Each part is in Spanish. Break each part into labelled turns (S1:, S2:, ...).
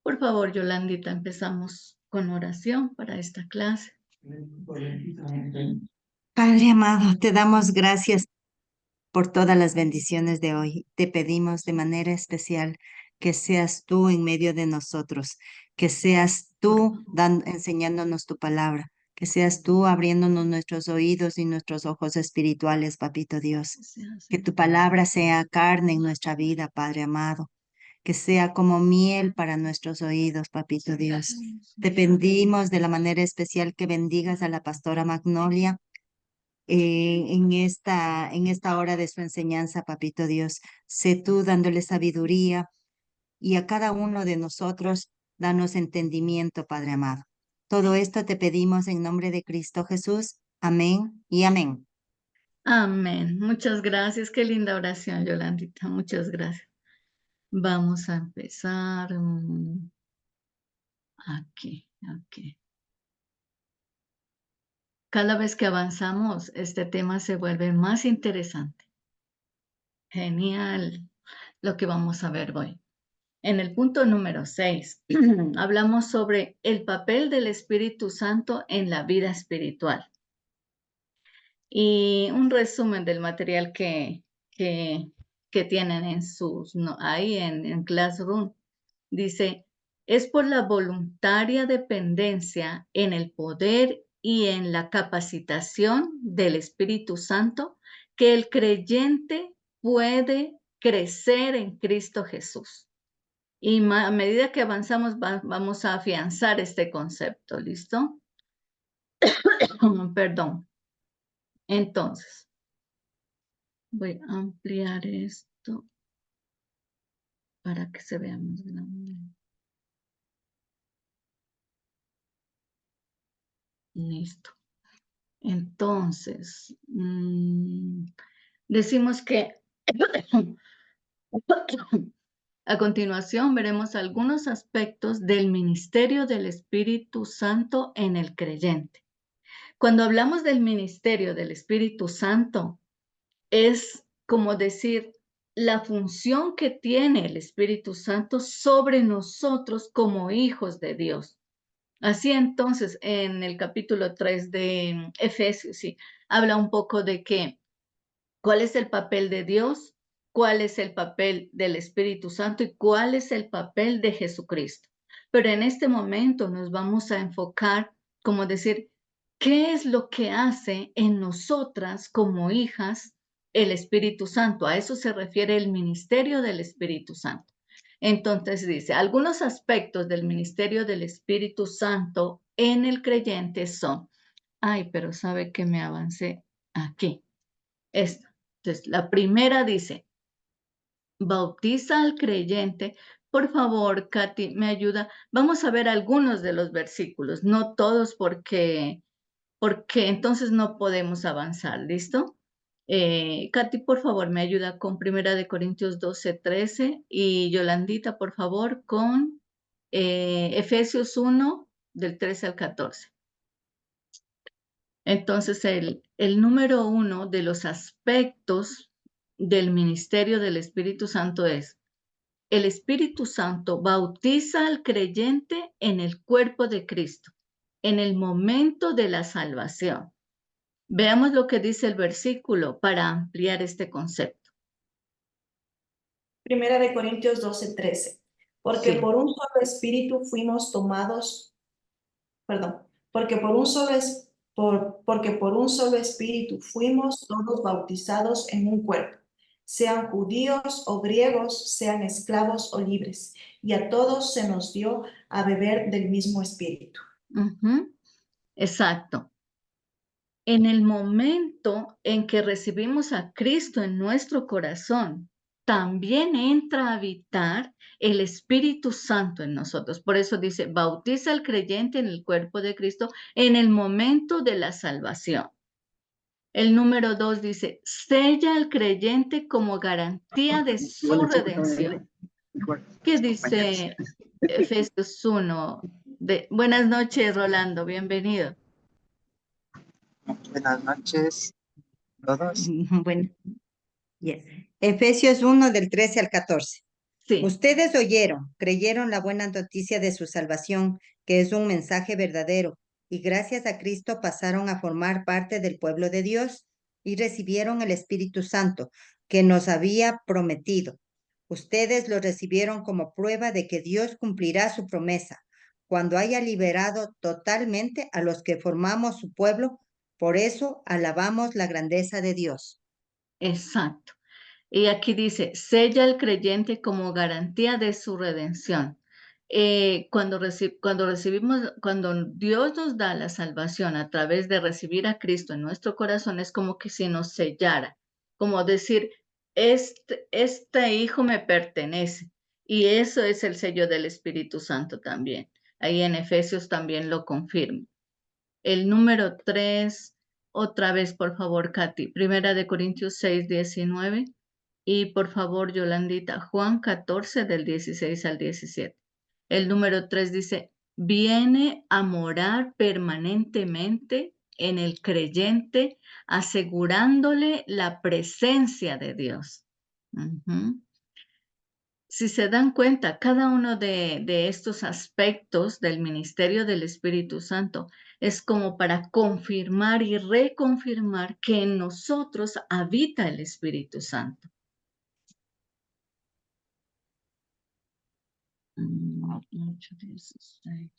S1: Por favor, Yolandita, empezamos con oración para esta clase.
S2: Padre amado, te damos gracias por todas las bendiciones de hoy. Te pedimos de manera especial que seas tú en medio de nosotros, que seas tú enseñándonos tu palabra, que seas tú abriéndonos nuestros oídos y nuestros ojos espirituales, Papito Dios. Que tu palabra sea carne en nuestra vida, Padre amado, que sea como miel para nuestros oídos, Papito Dios. Te pedimos de la manera especial que bendigas a la pastora Magnolia en esta hora de su enseñanza, Papito Dios. Sé tú dándole sabiduría y a cada uno de nosotros danos entendimiento, Padre amado. Todo esto te pedimos en nombre de Cristo Jesús. Amén y amén.
S1: Amén. Muchas gracias. Qué linda oración, Yolandita. Muchas gracias. Vamos a empezar aquí. Cada vez que avanzamos, este tema se vuelve más interesante. Genial lo que vamos a ver hoy. En el punto número 6, hablamos sobre el papel del Espíritu Santo en la vida espiritual. Y un resumen del material que tienen en sus, ahí en Classroom. Dice, es por la voluntaria dependencia en el poder y en la capacitación del Espíritu Santo que el creyente puede crecer en Cristo Jesús. Y a medida que avanzamos, vamos a afianzar este concepto, ¿listo? Perdón. Entonces, voy a ampliar esto para que se vea más grande. Listo. Entonces, decimos que a continuación veremos algunos aspectos del ministerio del Espíritu Santo en el creyente. Cuando hablamos del ministerio del Espíritu Santo, es como decir la función que tiene el Espíritu Santo sobre nosotros como hijos de Dios. Así entonces, en el capítulo 3 de Efesios, sí, habla un poco de cuál es el papel de Dios, cuál es el papel del Espíritu Santo y cuál es el papel de Jesucristo. Pero en este momento nos vamos a enfocar, como decir, ¿qué es lo que hace en nosotras como hijas el Espíritu Santo? A eso se refiere el ministerio del Espíritu Santo. Entonces dice, algunos aspectos del ministerio del Espíritu Santo en el creyente son, pero sabe que me avancé aquí. Esto. Entonces, la primera dice, bautiza al creyente. Por favor, Katy, me ayuda. Vamos a ver algunos de los versículos, no todos porque entonces no podemos avanzar, ¿listo? Katy, por favor, me ayuda con 1 Corintios 12:13 y Yolandita, por favor, con Efesios 1, del 13 al 14. Entonces, el número 1 de los aspectos del ministerio del Espíritu Santo es, el Espíritu Santo bautiza al creyente en el cuerpo de Cristo, en el momento de la salvación. Veamos lo que dice el versículo para ampliar este concepto.
S3: 1 Corintios 12:13. Porque
S1: Sí.
S3: por un solo espíritu fuimos tomados, porque por un solo espíritu fuimos todos bautizados en un cuerpo, sean judíos o griegos, sean esclavos o libres, y a todos se nos dio a beber del mismo espíritu.
S1: Exacto. En el momento en que recibimos a Cristo en nuestro corazón, también entra a habitar el Espíritu Santo en nosotros. Por eso dice, bautiza al creyente en el cuerpo de Cristo en el momento de la salvación. El número 2 dice, sella al creyente como garantía de su redención. ¿Qué dice Efesios 1? Buenas noches, Rolando, bienvenido.
S4: Buenas noches a todos.
S2: Bueno, yes. Efesios 1 del 13 al 14.
S1: Sí,
S2: Ustedes oyeron, creyeron la buena noticia de su salvación, que es un mensaje verdadero, y gracias a Cristo pasaron a formar parte del pueblo de Dios y recibieron el Espíritu Santo que nos había prometido. Ustedes lo recibieron como prueba de que Dios cumplirá su promesa cuando haya liberado totalmente a los que formamos su pueblo. Por eso alabamos la grandeza de Dios.
S1: exacto. Y aquí dice, sella al creyente como garantía de su redención. Cuando Dios nos da la salvación a través de recibir a Cristo en nuestro corazón, es como que si nos sellara, como decir, este hijo me pertenece. Y eso es el sello del Espíritu Santo también. Ahí en Efesios también lo confirma. El número 3, otra vez, por favor, Katy. Primera de Corintios 6:19. Y por favor, Yolandita, Juan 14 del 16 al 17. El número 3 dice, viene a morar permanentemente en el creyente, asegurándole la presencia de Dios. Si se dan cuenta, cada uno de estos aspectos del ministerio del Espíritu Santo es como para confirmar y reconfirmar que en nosotros habita el Espíritu Santo. 8:16.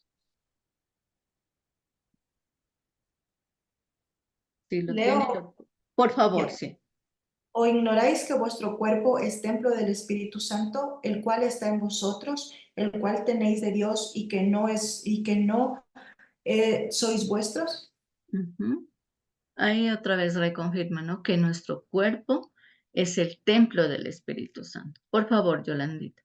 S1: Si lo tiene,
S3: Leo,
S1: por favor,
S3: ya.
S1: sí.
S3: ¿O ignoráis que vuestro cuerpo es templo del Espíritu Santo, el cual está en vosotros, el cual tenéis de Dios y que no sois vuestros?
S1: Ujú. Ahí otra vez reconfirma, ¿no? Que nuestro cuerpo es el templo del Espíritu Santo. Por favor, Yolandita.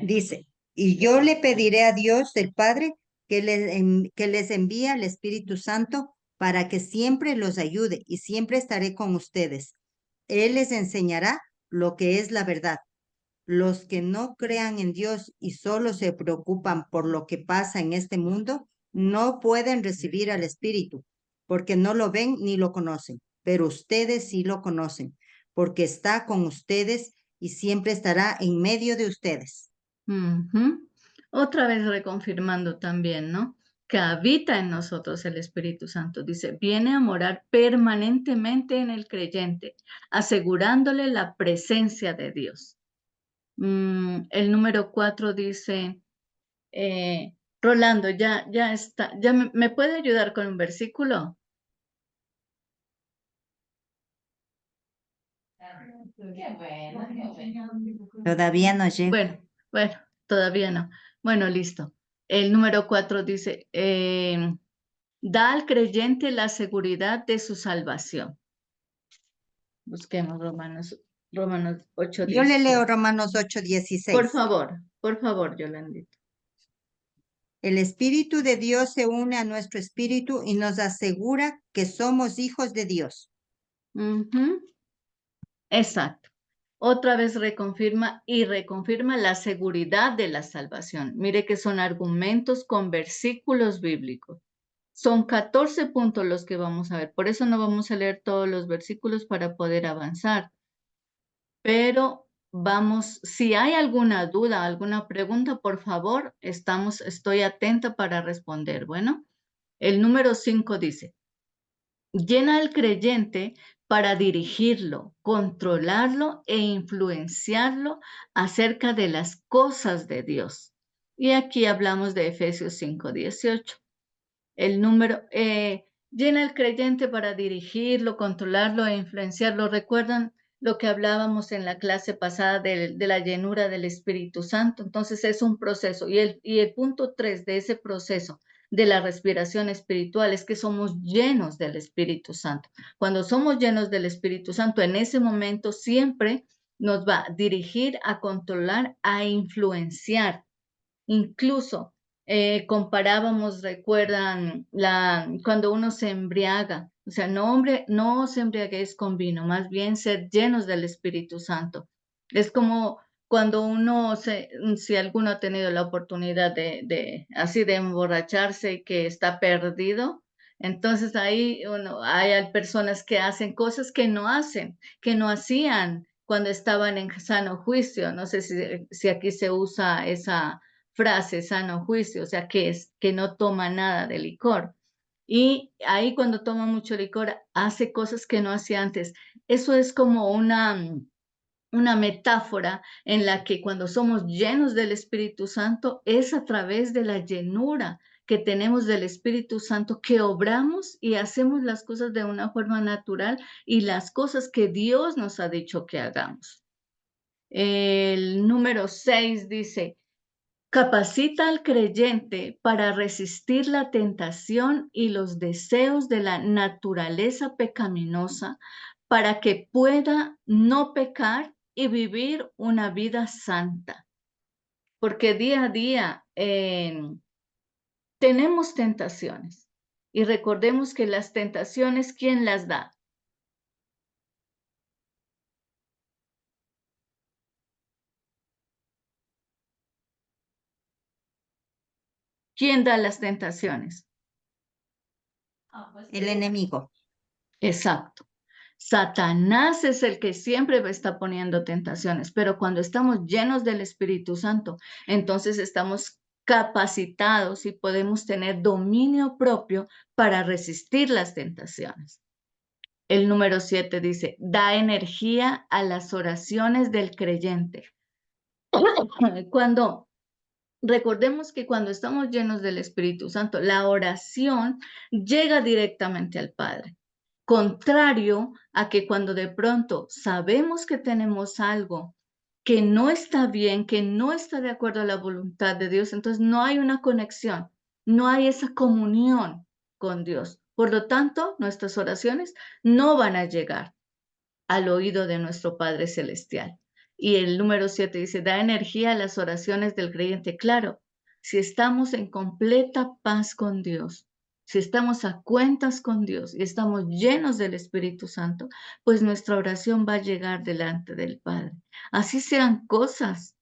S2: Dice, y yo le pediré a Dios, el Padre, que les envíe al Espíritu Santo para que siempre los ayude y siempre estaré con ustedes. Él les enseñará lo que es la verdad. Los que no crean en Dios y solo se preocupan por lo que pasa en este mundo, no pueden recibir al Espíritu, porque no lo ven ni lo conocen, pero ustedes sí lo conocen, porque está con ustedes y siempre estará en medio de ustedes.
S1: Ujú. Otra vez reconfirmando también, ¿no? Que habita en nosotros el Espíritu Santo. Dice, viene a morar permanentemente en el creyente, asegurándole la presencia de Dios. El número 4 dice, Rolando, ya está, ¿me puede ayudar con un versículo?
S2: Todavía no llego.
S1: Bueno, todavía no. Bueno, listo. El número 4 dice, da al creyente la seguridad de su salvación. Busquemos Romanos
S2: Yo le leo
S1: 8:16.
S2: Romanos 8:16.
S1: Por favor, Yolandita.
S2: El Espíritu de Dios se une a nuestro espíritu y nos asegura que somos hijos de Dios.
S1: Ujú. Exacto. Otra vez reconfirma la seguridad de la salvación. Mire que son argumentos con versículos bíblicos. Son 14 puntos los que vamos a ver. Por eso no vamos a leer todos los versículos para poder avanzar. Pero vamos, si hay alguna duda, alguna pregunta, por favor, estoy atenta para responder. Bueno, el número 5 dice, llena al creyente para dirigirlo, controlarlo e influenciarlo acerca de las cosas de Dios. Y aquí hablamos de Efesios 5:18. El número, llena al creyente para dirigirlo, controlarlo e influenciarlo. ¿Recuerdan lo que hablábamos en la clase pasada de la llenura del Espíritu Santo? Entonces es un proceso. Y el punto 3 de ese proceso de la respiración espiritual es que somos llenos del Espíritu Santo. Cuando somos llenos del Espíritu Santo, en ese momento siempre nos va a dirigir, a controlar, a influenciar. Incluso comparábamos, recuerdan, cuando uno se embriaga, o sea, no os embriaguéis con vino, más bien sed llenos del Espíritu Santo. Es como cuando si alguno ha tenido la oportunidad así de emborracharse y que está perdido, Entonces ahí hay personas que hacen cosas que no hacían cuando estaban en sano juicio. No sé si aquí se usa esa frase, sano juicio, o sea, que no toma nada de licor. Y ahí cuando toma mucho licor, hace cosas que no hacía antes. Eso es como una metáfora en la que cuando somos llenos del Espíritu Santo es a través de la llenura que tenemos del Espíritu Santo que obramos y hacemos las cosas de una forma natural y las cosas que Dios nos ha dicho que hagamos. El número 6 dice, capacita al creyente para resistir la tentación y los deseos de la naturaleza pecaminosa para que pueda no pecar y vivir una vida santa. Porque día a día tenemos tentaciones y recordemos que las tentaciones, ¿quién las da? ¿Quién da las tentaciones?
S2: El enemigo.
S1: Exacto. Satanás es el que siempre está poniendo tentaciones, pero cuando estamos llenos del Espíritu Santo, entonces estamos capacitados y podemos tener dominio propio para resistir las tentaciones. El número 7 dice, da energía a las oraciones del creyente. Cuando recordemos que cuando estamos llenos del Espíritu Santo, la oración llega directamente al Padre. Contrario a que cuando de pronto sabemos que tenemos algo que no está bien, que no está de acuerdo a la voluntad de Dios, entonces no hay una conexión, no hay esa comunión con Dios. Por lo tanto, nuestras oraciones no van a llegar al oído de nuestro Padre Celestial. Y el número 7 dice, da energía a las oraciones del creyente. Claro, si estamos en completa paz con Dios, si estamos a cuentas con Dios y estamos llenos del Espíritu Santo, pues nuestra oración va a llegar delante del Padre. Así sean cosas,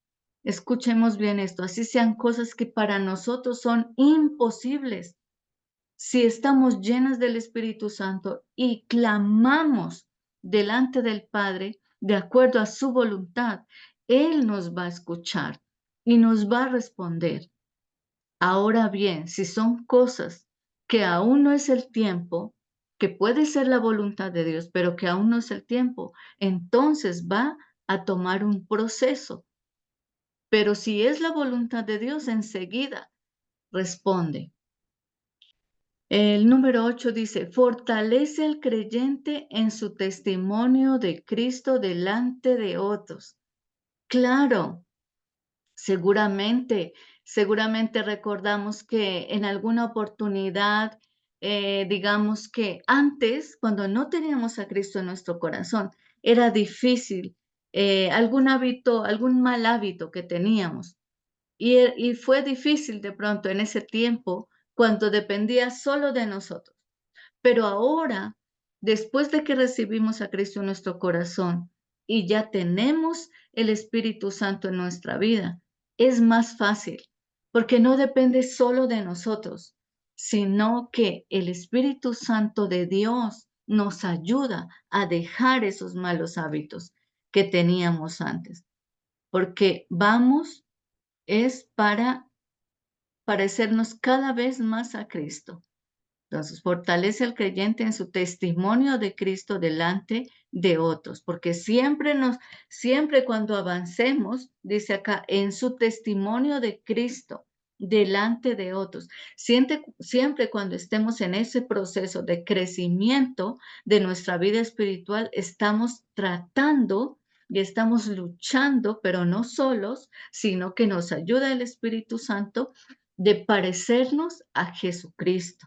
S1: escuchemos bien esto, así sean cosas que para nosotros son imposibles. Si estamos llenas del Espíritu Santo y clamamos delante del Padre de acuerdo a su voluntad, Él nos va a escuchar y nos va a responder. Ahora bien, si son cosas que aún no es el tiempo, que puede ser la voluntad de Dios, pero que aún no es el tiempo, entonces va a tomar un proceso. Pero si es la voluntad de Dios, enseguida responde. El número 8 dice, fortalece al creyente en su testimonio de Cristo delante de otros. Claro, seguramente recordamos que en alguna oportunidad, digamos que antes, cuando no teníamos a Cristo en nuestro corazón, era difícil algún hábito, algún mal hábito que teníamos. Y fue difícil de pronto en ese tiempo cuando dependía solo de nosotros. Pero ahora, después de que recibimos a Cristo en nuestro corazón y ya tenemos el Espíritu Santo en nuestra vida, es más fácil, porque no depende solo de nosotros, sino que el Espíritu Santo de Dios nos ayuda a dejar esos malos hábitos que teníamos antes, porque vamos es para parecernos cada vez más a Cristo. Entonces, fortalece al creyente en su testimonio de Cristo delante de otros, porque siempre cuando avancemos, dice acá, en su testimonio de Cristo delante de otros, siempre cuando estemos en ese proceso de crecimiento de nuestra vida espiritual, estamos tratando y estamos luchando, pero no solos, sino que nos ayuda el Espíritu Santo de parecernos a Jesucristo.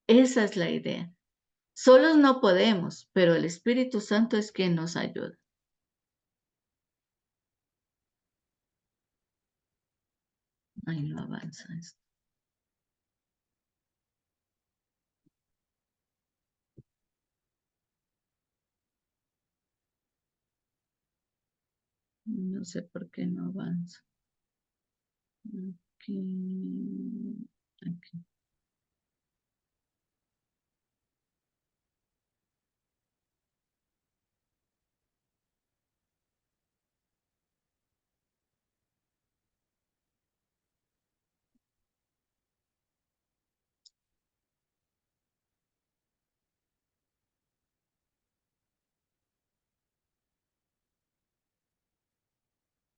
S1: Esa es la idea. Solos no podemos, pero el Espíritu Santo es quien nos ayuda. Ay, no avanza esto. No sé por qué no avanza. Aquí, aquí.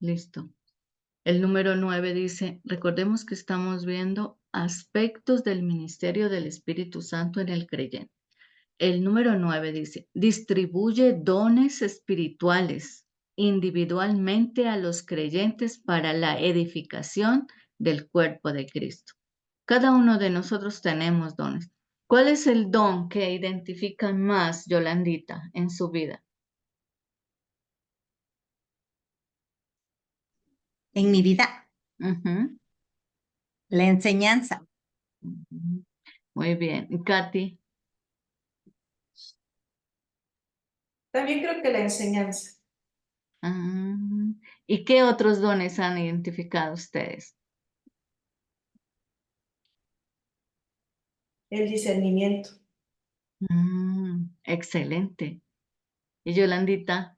S1: Listo. El número 9 dice, recordemos que estamos viendo aspectos del ministerio del Espíritu Santo en el creyente. El número 9 dice, distribuye dones espirituales individualmente a los creyentes para la edificación del cuerpo de Cristo. Cada uno de nosotros tenemos dones. ¿Cuál es el don que identifica más, Yolandita, en su vida?
S2: En mi vida,
S1: Ujú,
S2: la enseñanza.
S1: ujú. Muy bien. ¿Y Katy?
S3: También creo que la enseñanza,
S1: Ah, ¿y qué otros dones han identificado ustedes?
S3: el discernimiento.
S1: Excelente. ¿Y Yolandita?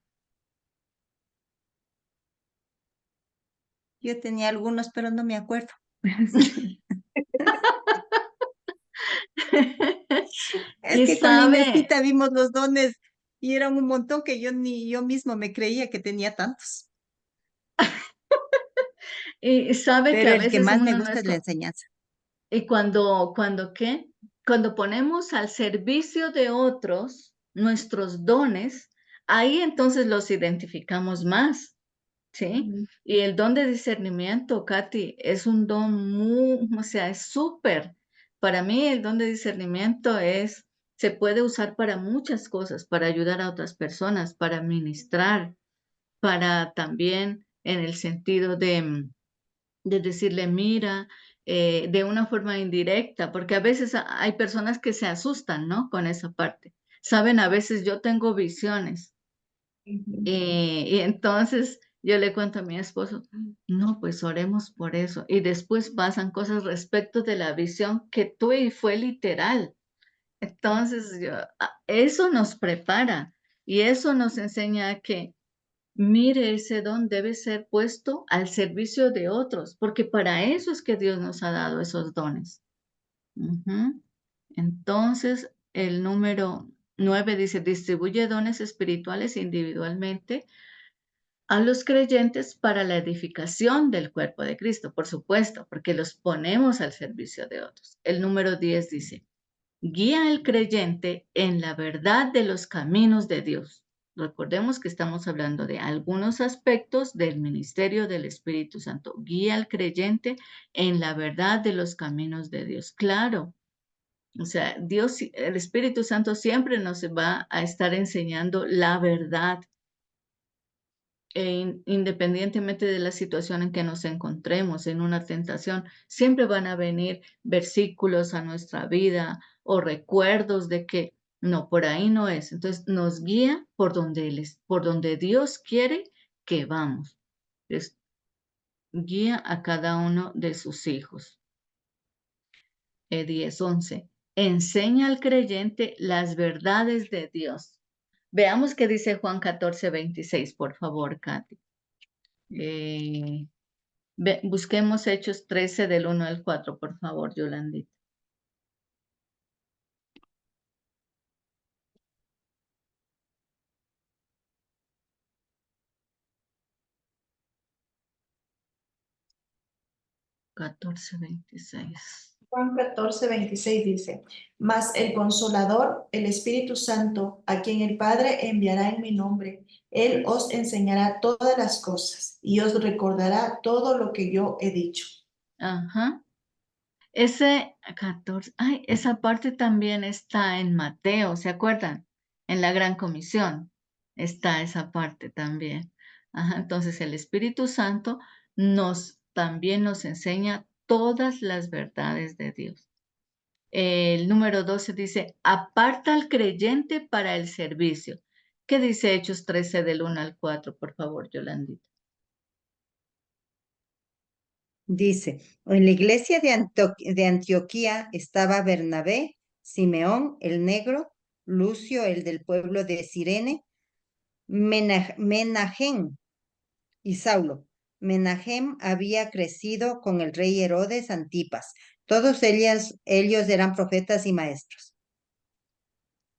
S2: Yo tenía algunos, pero no me acuerdo. Es
S1: Y
S2: que con la
S1: sabe,
S2: Inespita vimos los dones y eran un montón que yo ni yo mismo me creía que tenía tantos.
S1: y sabe que
S2: Pero
S1: a
S2: el que
S1: veces
S2: más me
S1: uno
S2: gusta es la
S1: nuestro,
S2: enseñanza.
S1: y cuando ¿qué? Cuando ponemos al servicio de otros nuestros dones, ahí entonces los identificamos más, ¿sí?
S3: Ujú.
S1: Y el don de discernimiento, Katy, es un don muy, o sea, es súper. Para mí el don de discernimiento se puede usar para muchas cosas, para ayudar a otras personas, para ministrar, para también en el sentido de decirle, mira, de una forma indirecta, porque a veces hay personas que se asustan, ¿no? Con esa parte. Saben, a veces yo tengo visiones
S3: Ujú.
S1: y entonces yo le cuento a mi esposo, no, pues oremos por eso. Y después pasan cosas respecto de la visión que tuve y fue literal. Entonces, eso nos prepara y eso nos enseña que mire, ese don debe ser puesto al servicio de otros, porque para eso es que Dios nos ha dado esos dones. Ujú. Entonces, el número 9 dice, distribuye dones espirituales individualmente a los creyentes para la edificación del cuerpo de Cristo, por supuesto, porque los ponemos al servicio de otros. El número 10 dice, guía al creyente en la verdad de los caminos de Dios. Recordemos que estamos hablando de algunos aspectos del ministerio del Espíritu Santo. Guía al creyente en la verdad de los caminos de Dios. Claro, o sea, Dios, el Espíritu Santo siempre nos va a estar enseñando la verdad independientemente de la situación en que nos encontremos, en una tentación, siempre van a venir versículos a nuestra vida o recuerdos de que no, por ahí no es. Entonces nos guía por donde por donde Dios quiere que vamos. Entonces, guía a cada uno de sus hijos. 10, 11. Enseña al creyente las verdades de Dios. Veamos qué dice Juan 14, 26, por favor, Katy. Eh, Busquemos Hechos 13 del 1 al 4, por favor, Yolandita. Catorce 26.
S3: Juan 14:26 dice, mas el Consolador, el Espíritu Santo, a quien el Padre enviará en mi nombre, Él os enseñará todas las cosas y os recordará todo lo que yo he dicho.
S1: Ajá. Ese 14, ay, esa parte también está en Mateo, ¿se acuerdan? En la Gran Comisión está esa parte también. Ajá, entonces el Espíritu Santo también nos enseña todas las verdades de Dios. El número 12 dice, aparta al creyente para el servicio. ¿Qué dice Hechos 13 del 1 al 4, por favor, Yolandita?
S2: Dice, en la iglesia de Antioquía estaba Bernabé, Simeón el negro, Lucio el del pueblo de Cirene, Menahem y Saulo. Menahem había crecido con el rey Herodes Antipas. Todos ellos eran profetas y maestros.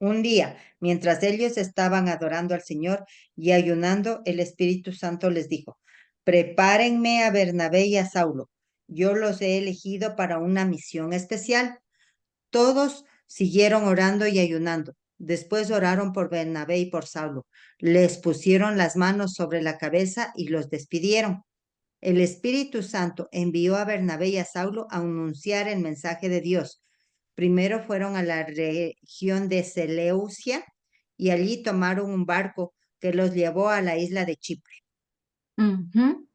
S2: Un día, mientras ellos estaban adorando al Señor y ayunando, el Espíritu Santo les dijo, prepárenme a Bernabé y a Saulo. Yo los he elegido para una misión especial. Todos siguieron orando y ayunando. Después oraron por Bernabé y por Saulo. Les pusieron las manos sobre la cabeza y los despidieron. El Espíritu Santo envió a Bernabé y a Saulo a anunciar el mensaje de Dios. Primero fueron a la región de Seleucia y allí tomaron un barco que los llevó a la isla de Chipre.
S1: Ujú.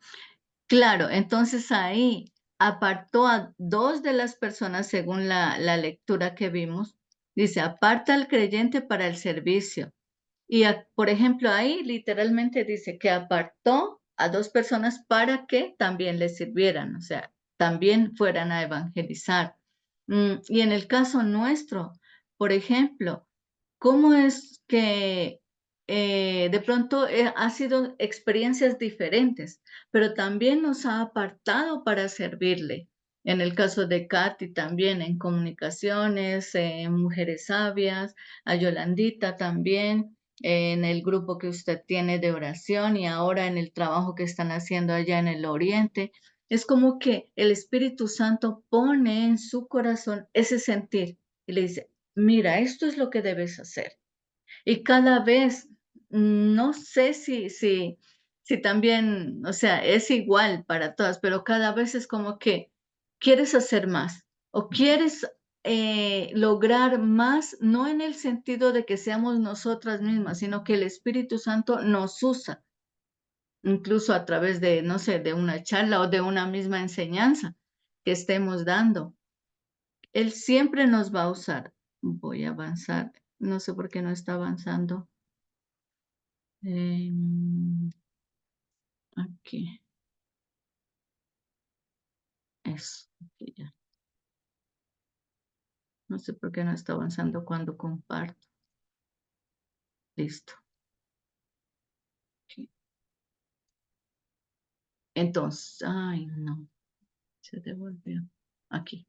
S1: Claro, entonces ahí apartó a 2 de las personas según la lectura que vimos. Dice, aparta al creyente para el servicio. Y, por ejemplo, ahí literalmente dice que apartó a 2 personas para que también le sirvieran, o sea, también fueran a evangelizar. Y en el caso nuestro, por ejemplo, ¿cómo es que de pronto ha sido experiencias diferentes, pero también nos ha apartado para servirle? En el caso de Katy también en comunicaciones, en Mujeres Sabias, a Yolandita también, en el grupo que usted tiene de oración y ahora en el trabajo que están haciendo allá en el Oriente. Es como que el Espíritu Santo pone en su corazón ese sentir y le dice, mira, esto es lo que debes hacer. Y cada vez, no sé si también, o sea, es igual para todas, pero cada vez es como que quieres hacer más o quieres lograr más, no en el sentido de que seamos nosotras mismas, sino que el Espíritu Santo nos usa, incluso a través de, no sé, de una charla o de una misma enseñanza que estemos dando. Él siempre nos va a usar. Voy a avanzar. No sé por qué no está avanzando. Aquí. Eso. Aquí ya. No sé por qué no está avanzando cuando comparto. Listo. Aquí. Entonces, ay, no. Se devolvió. Aquí.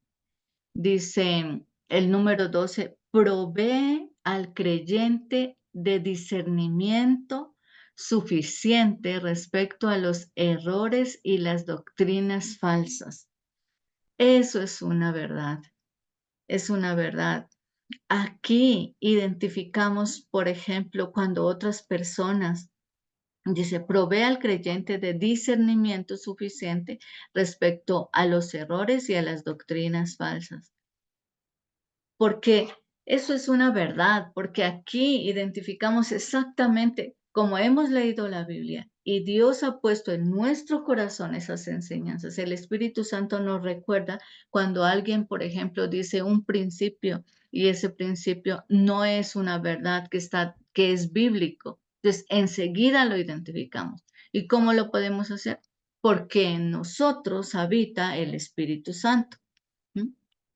S1: Dice el número 12, provee al creyente de discernimiento suficiente respecto a los errores y las doctrinas falsas. Eso es una verdad. Aquí identificamos, por ejemplo, cuando otras personas, dice, provee al creyente de discernimiento suficiente respecto a los errores y a las doctrinas falsas. Porque eso es una verdad, porque aquí identificamos exactamente como hemos leído la Biblia y Dios ha puesto en nuestro corazón esas enseñanzas. El Espíritu Santo nos recuerda cuando alguien, por ejemplo, dice un principio y ese principio no es una verdad que es bíblico. Entonces, enseguida lo identificamos. ¿Y cómo lo podemos hacer? Porque en nosotros habita el Espíritu Santo. ¿Mm?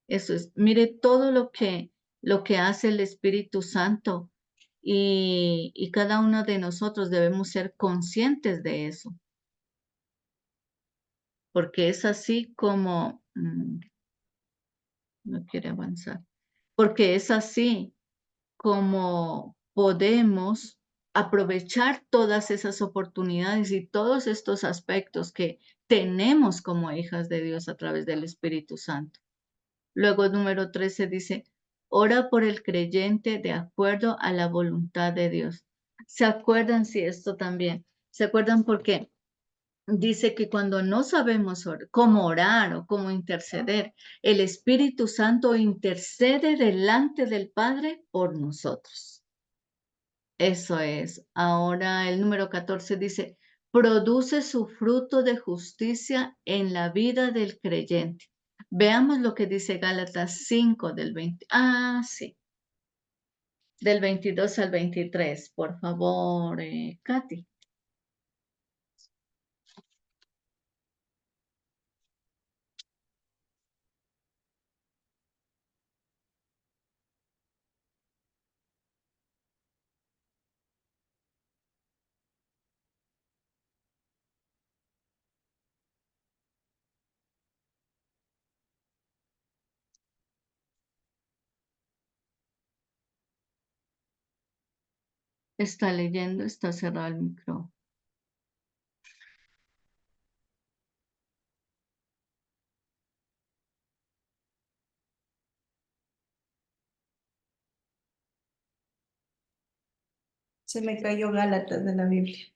S1: Eso es, mire todo lo que hace el Espíritu Santo y cada uno de nosotros debemos ser conscientes de eso, porque es así como, no quiere avanzar, porque es así como podemos aprovechar todas esas oportunidades y todos estos aspectos que tenemos como hijas de Dios a través del Espíritu Santo. Luego, número 13 dice, ora por el creyente de acuerdo a la voluntad de Dios. ¿Se acuerdan si esto también? ¿Se acuerdan por qué? Dice que cuando no sabemos cómo orar o cómo interceder, el Espíritu Santo intercede delante del Padre por nosotros. Eso es. Ahora el número 14 dice, produce su fruto de justicia en la vida del creyente. Veamos lo que dice Gálatas 5 del 20. Ah, sí. Del 22 al 23. Por favor, Katy. Está leyendo, está cerrado el micrófono.
S3: Se me cayó Gálatas de la Biblia.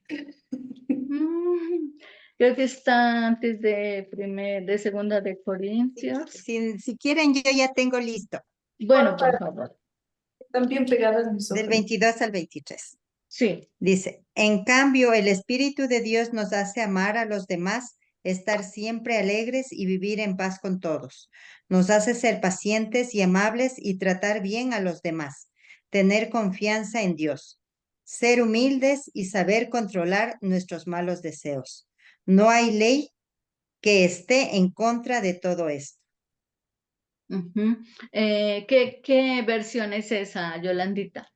S1: Creo que está antes de segunda de Corintios.
S2: Si quieren, yo ya tengo listo,
S1: Bueno, por favor.
S3: Están bien pegadas mis
S2: del
S3: hojas.
S2: 22 al 23.
S1: Sí.
S2: Dice, en cambio, el Espíritu de Dios nos hace amar a los demás, estar siempre alegres y vivir en paz con todos. Nos hace ser pacientes y amables y tratar bien a los demás, tener confianza en Dios, ser humildes y saber controlar nuestros malos deseos. No hay ley que esté en contra de todo esto.
S1: Ujú. ¿Qué versión es esa, Yolandita?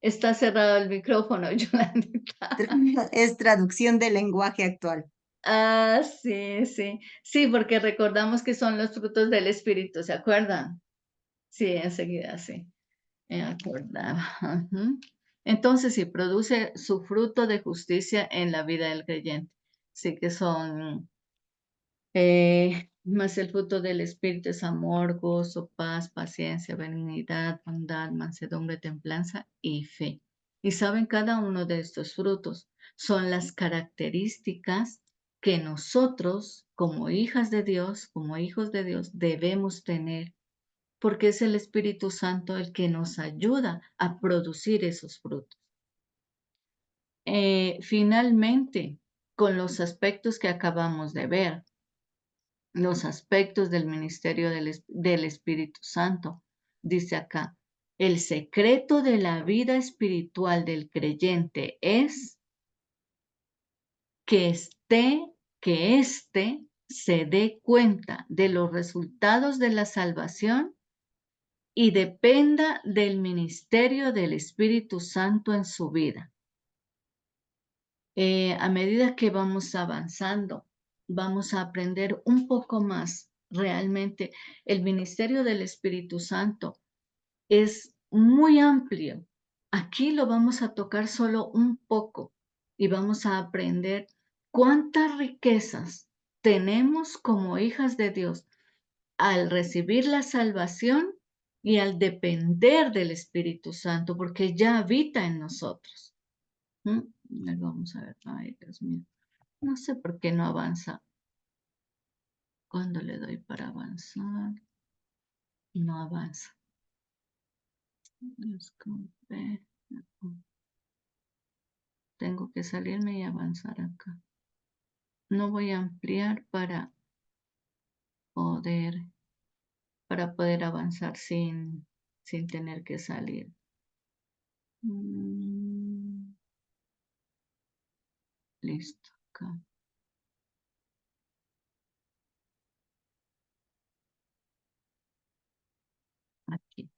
S1: Está cerrado el micrófono, Yolandita.
S2: Es traducción del lenguaje actual.
S1: Ah, sí, sí. Sí, porque recordamos que son los frutos del Espíritu, ¿se acuerdan? Sí, enseguida, sí. Me acordaba. Ujú. Entonces, sí, produce su fruto de justicia en la vida del creyente. Sí que son, más el fruto del Espíritu es amor, gozo, paz, paciencia, benignidad, bondad, mansedumbre, templanza y fe. Y saben, cada uno de estos frutos son las características que nosotros, como hijas de Dios, como hijos de Dios, debemos tener, porque es el Espíritu Santo el que nos ayuda a producir esos frutos. Finalmente, con los aspectos que acabamos de ver, los aspectos del ministerio del Espíritu Santo, dice acá, el secreto de la vida espiritual del creyente es que éste se dé cuenta de los resultados de la salvación y dependa del ministerio del Espíritu Santo en su vida. A medida que vamos avanzando, vamos a aprender un poco más. Realmente, el ministerio del Espíritu Santo es muy amplio. Aquí lo vamos a tocar solo un poco y vamos a aprender cuántas riquezas tenemos como hijas de Dios al recibir la salvación y al depender del Espíritu Santo, porque ya habita en nosotros. Vamos a ver, ay, Dios mío, no sé por qué no avanza. Cuando le doy para avanzar, no avanza. Disculpe. Tengo que salirme y avanzar acá. No voy a ampliar poder, para poder avanzar sin tener que salir. Listo, acá. Aquí.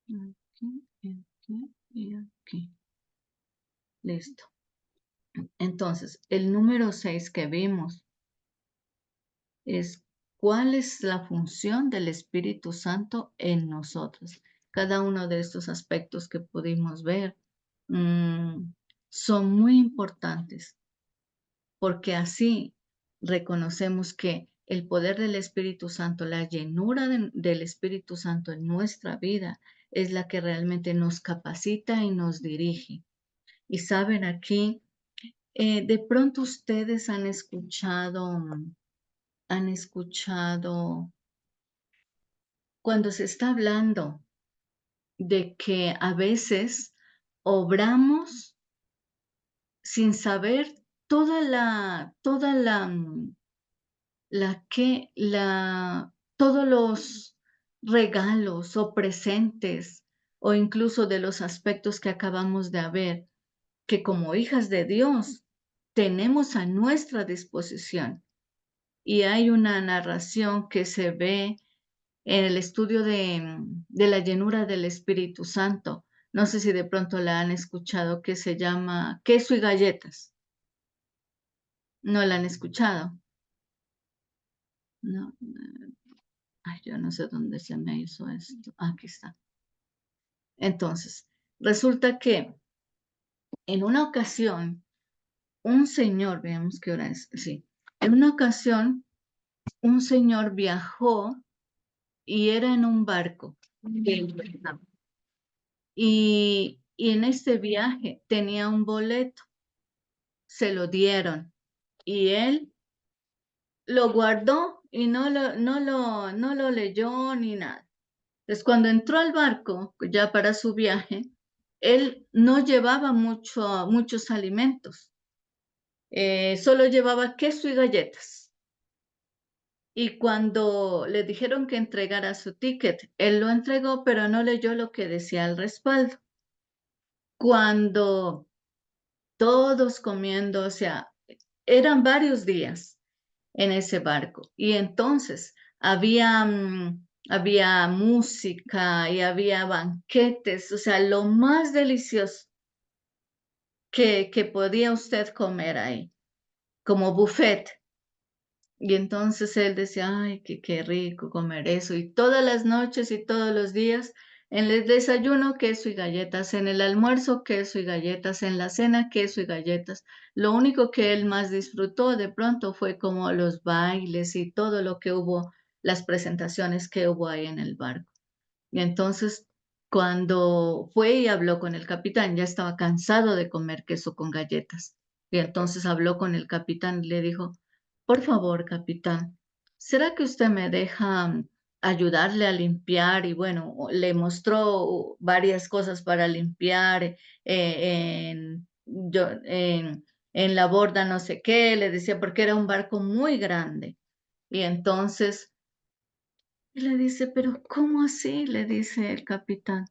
S1: Aquí, aquí y aquí. Listo. Entonces, el número 6 que vimos es cuál es la función del Espíritu Santo en nosotros. Cada uno de estos aspectos que pudimos ver son muy importantes, porque así reconocemos que el poder del Espíritu Santo, la llenura del Espíritu Santo en nuestra vida es la que realmente nos capacita y nos dirige. Y saben, aquí, de pronto ustedes han escuchado cuando se está hablando de que a veces obramos sin saber todos los regalos o presentes o incluso de los aspectos que acabamos de ver, que como hijas de Dios tenemos a nuestra disposición. Y hay una narración que se ve en el estudio de la llenura del Espíritu Santo. No sé si de pronto la han escuchado, que se llama Queso y Galletas. ¿No la han escuchado? No. Ay, yo no sé dónde se me hizo esto. Aquí está. Entonces, resulta que en una ocasión, un señor, veamos qué hora es, sí, en una ocasión, un señor viajó y era en un barco. Y en este viaje tenía un boleto, se lo dieron y él lo guardó y no lo leyó ni nada. Entonces, cuando entró al barco, ya para su viaje, él no llevaba muchos alimentos, solo llevaba queso y galletas. Y cuando le dijeron que entregara su ticket, él lo entregó, pero no leyó lo que decía al respaldo. Cuando todos comiendo, o sea, eran varios días en ese barco. Y entonces había música y había banquetes, o sea, lo más delicioso que podía usted comer ahí, como buffet. Y entonces él decía, ay, qué rico comer eso. Y todas las noches y todos los días, en el desayuno, queso y galletas, en el almuerzo, queso y galletas, en la cena, queso y galletas. Lo único que él más disfrutó de pronto fue como los bailes y todo lo que hubo, las presentaciones que hubo ahí en el barco. Y entonces, cuando fue y habló con el capitán, ya estaba cansado de comer queso con galletas. Y entonces habló con el capitán y le dijo, por favor, capitán, ¿será que usted me deja ayudarle a limpiar? Y bueno, le mostró varias cosas para limpiar en la borda no sé qué, le decía, porque era un barco muy grande. Y entonces y le dice, pero ¿cómo así? Le dice el capitán.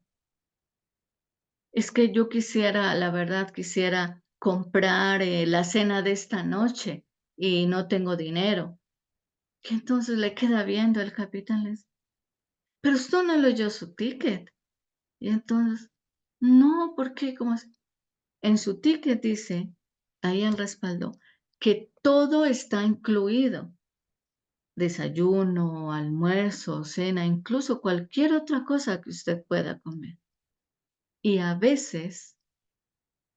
S1: Es que yo quisiera, la verdad, quisiera comprar la cena de esta noche y no tengo dinero. Y entonces le queda viendo el capitán, le dice, pero usted no leyó su ticket. Y entonces, no, ¿por qué? ¿Cómo así? En su ticket dice, ahí el respaldo, que todo está incluido. Desayuno, almuerzo, cena, incluso cualquier otra cosa que usted pueda comer. Y a veces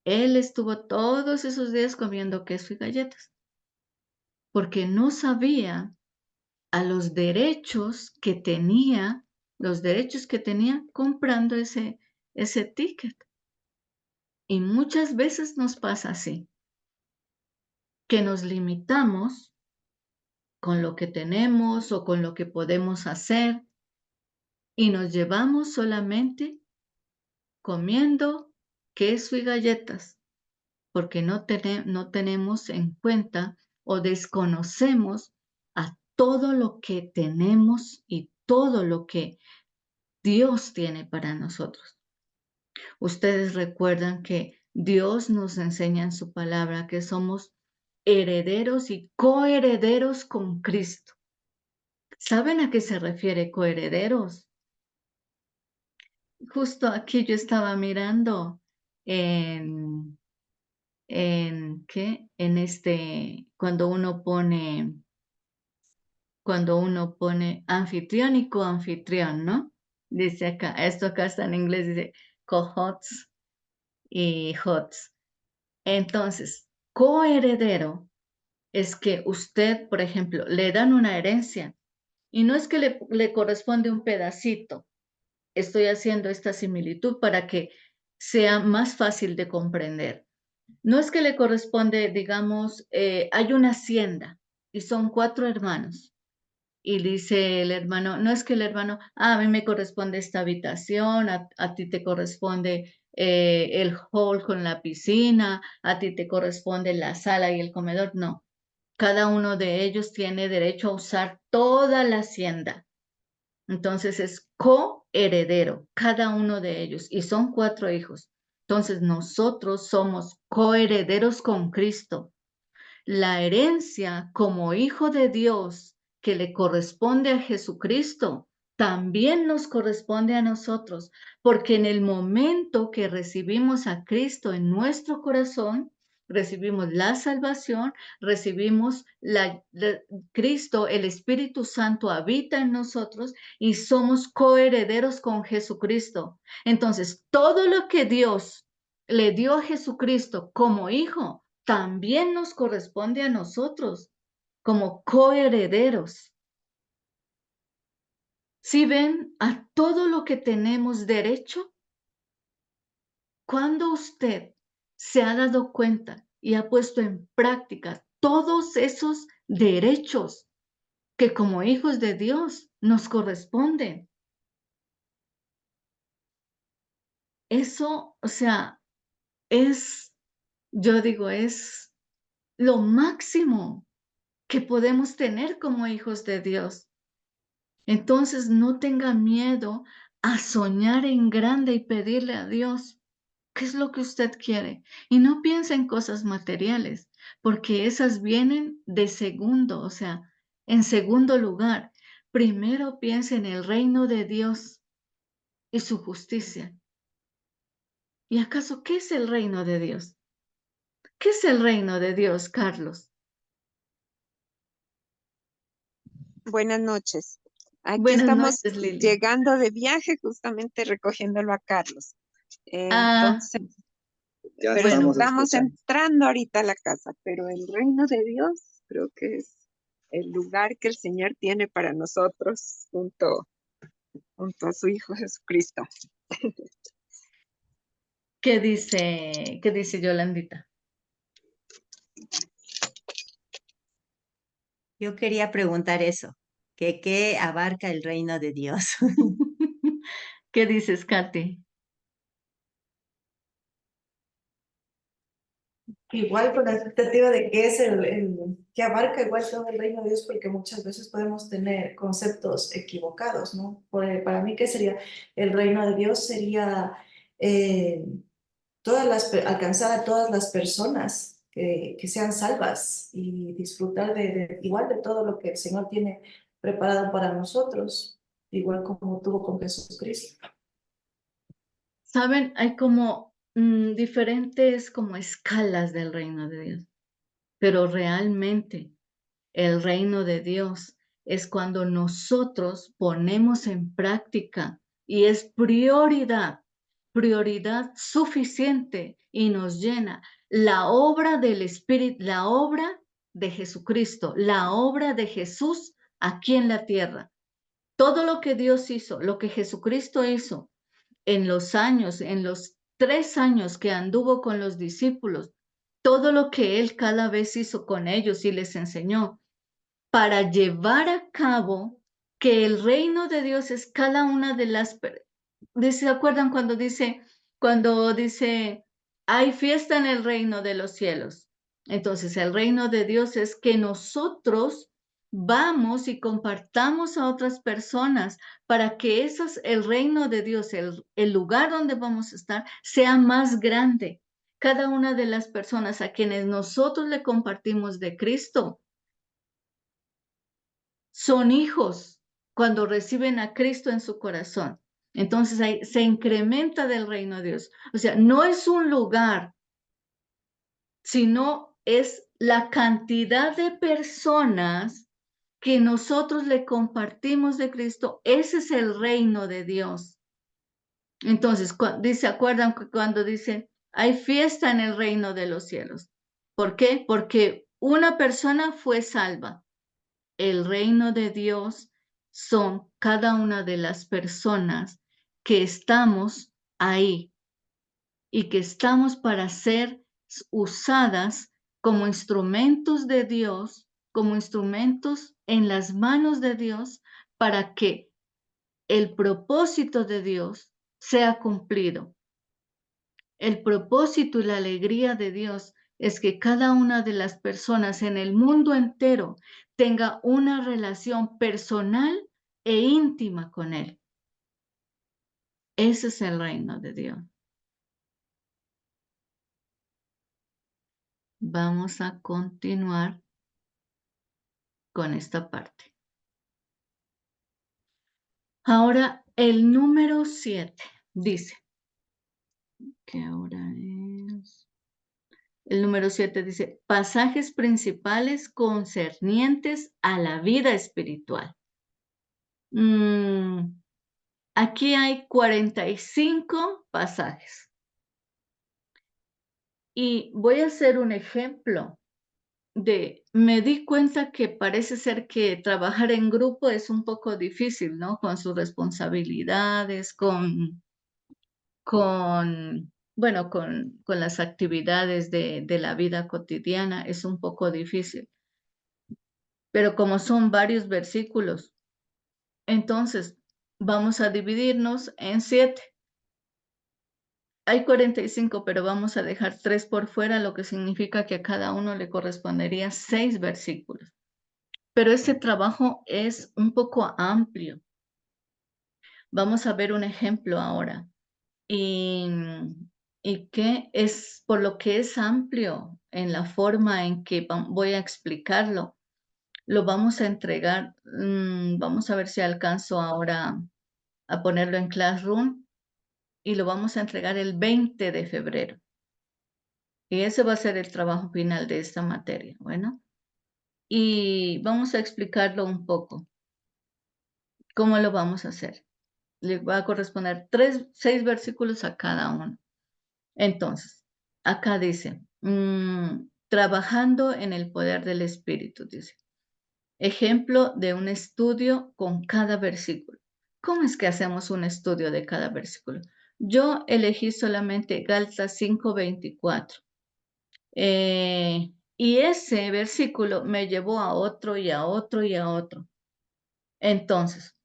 S1: él estuvo todos esos días comiendo queso y galletas, porque no sabía a los derechos que tenía comprando ese ticket. Y muchas veces nos pasa así, que nos limitamos con lo que tenemos o con lo que podemos hacer y nos llevamos solamente comiendo queso y galletas porque no tenemos en cuenta o desconocemos a todo lo que tenemos y todo lo que Dios tiene para nosotros. Ustedes recuerdan que Dios nos enseña en su palabra que somos herederos y coherederos con Cristo. ¿Saben a qué se refiere coherederos? Justo aquí yo estaba mirando en ¿qué? Cuando uno pone anfitrión y coanfitrión, ¿no? Dice acá, esto acá está en inglés, dice co-hosts y hosts. Entonces, coheredero es que usted, por ejemplo, le dan una herencia y no es que le corresponde un pedacito. Estoy haciendo esta similitud para que sea más fácil de comprender. No es que le corresponde, digamos, hay una hacienda y son 4 hermanos. Y dice el hermano, no es que el hermano, a mí me corresponde esta habitación, a ti te corresponde el hall con la piscina, a ti te corresponde la sala y el comedor. No, cada uno de ellos tiene derecho a usar toda la hacienda. Entonces es coheredero, cada uno de ellos, y son 4 hijos. Entonces nosotros somos coherederos con Cristo. La herencia como hijo de Dios que le corresponde a Jesucristo, también nos corresponde a nosotros, porque en el momento que recibimos a Cristo en nuestro corazón, recibimos la salvación, recibimos Cristo, el Espíritu Santo habita en nosotros y somos coherederos con Jesucristo. Entonces, todo lo que Dios le dio a Jesucristo como hijo, también nos corresponde a nosotros como coherederos. ¿Sí ven a todo lo que tenemos derecho? ¿Cuándo usted se ha dado cuenta y ha puesto en práctica todos esos derechos que como hijos de Dios nos corresponden? Eso, o sea, yo digo, es lo máximo que podemos tener como hijos de Dios. Entonces, no tenga miedo a soñar en grande y pedirle a Dios qué es lo que usted quiere. Y no piense en cosas materiales, porque esas vienen de segundo, o sea, en segundo lugar. Primero piense en el reino de Dios y su justicia. ¿Y acaso qué es el reino de Dios? ¿Qué es el reino de Dios, Carlos?
S4: Buenas noches. Aquí
S1: Buenas
S4: estamos
S1: noches, Lili.
S4: llegando de viaje, justamente recogiéndolo a Carlos.
S1: Ah,
S4: Entonces,
S5: Ya
S4: pero
S1: bueno,
S4: estamos entrando ahorita a la casa, pero el reino de Dios creo que es el lugar que el Señor tiene para nosotros junto a su Hijo Jesucristo.
S1: ¿qué dice Yolandita?
S2: Yo quería preguntar eso, que qué abarca el reino de Dios.
S1: ¿Qué dices, Katy?
S3: Igual con la expectativa de que es que abarca igual todo el reino de Dios, porque muchas veces podemos tener conceptos equivocados, ¿no? Para mí, ¿qué sería? El reino de Dios sería eh, alcanzar a todas las personas que sean salvas y disfrutar igual de todo lo que el Señor tiene preparado para nosotros, igual como tuvo con Jesucristo.
S1: Saben, hay como diferentes como escalas del reino de Dios, pero realmente el reino de Dios es cuando nosotros ponemos en práctica y es prioridad suficiente y nos llena la obra del Espíritu, la obra de Jesucristo, la obra de Jesús aquí en la tierra. Todo lo que Dios hizo, lo que Jesucristo hizo en los 3 años que anduvo con los discípulos, todo lo que él cada vez hizo con ellos y les enseñó para llevar a cabo que el reino de Dios es cada una de las... ¿Se acuerdan cuando dice, hay fiesta en el reino de los cielos? Entonces, el reino de Dios es que nosotros vamos y compartamos a otras personas para que el reino de Dios, el lugar donde vamos a estar, sea más grande. Cada una de las personas a quienes nosotros le compartimos de Cristo son hijos cuando reciben a Cristo en su corazón. Entonces ahí se incrementa del reino de Dios. O sea, no es un lugar, sino es la cantidad de personas que nosotros le compartimos de Cristo. Ese es el reino de Dios. Entonces, ¿se acuerdan cuando dicen, hay fiesta en el reino de los cielos? ¿Por qué? Porque una persona fue salva. El reino de Dios son cada una de las personas que estamos ahí y que estamos para ser usadas como instrumentos de Dios, como instrumentos en las manos de Dios para que el propósito de Dios sea cumplido. El propósito y la alegría de Dios es que cada una de las personas en el mundo entero tenga una relación personal e íntima con Él. Ese es el reino de Dios. Vamos a continuar con esta parte. Ahora, el número 7 dice, que ahora es... El número 7 dice, pasajes principales concernientes a la vida espiritual. Aquí hay 45 pasajes. Y voy a hacer un ejemplo me di cuenta que parece ser que trabajar en grupo es un poco difícil, ¿no? Con sus responsabilidades, bueno, con las actividades de la vida cotidiana, es un poco difícil. Pero como son varios versículos, entonces vamos a dividirnos en 7. Hay 45, pero vamos a dejar 3 por fuera, lo que significa que a cada uno le correspondería 6 versículos. Pero este trabajo es un poco amplio. Vamos a ver un ejemplo ahora. Y que es por lo que es amplio en la forma en que voy a explicarlo. Lo vamos a entregar, vamos a ver si alcanzo ahora a ponerlo en Classroom y lo vamos a entregar el 20 de febrero. Y ese va a ser el trabajo final de esta materia, bueno. Y vamos a explicarlo un poco. ¿Cómo lo vamos a hacer? Le va a corresponder 6 versículos a cada uno. Entonces, acá dice, trabajando en el poder del Espíritu, dice. Ejemplo de un estudio con cada versículo. ¿Cómo es que hacemos un estudio de cada versículo? Yo elegí solamente Gálatas 5:24. Y ese versículo me llevó a otro y a otro y a otro. Entonces,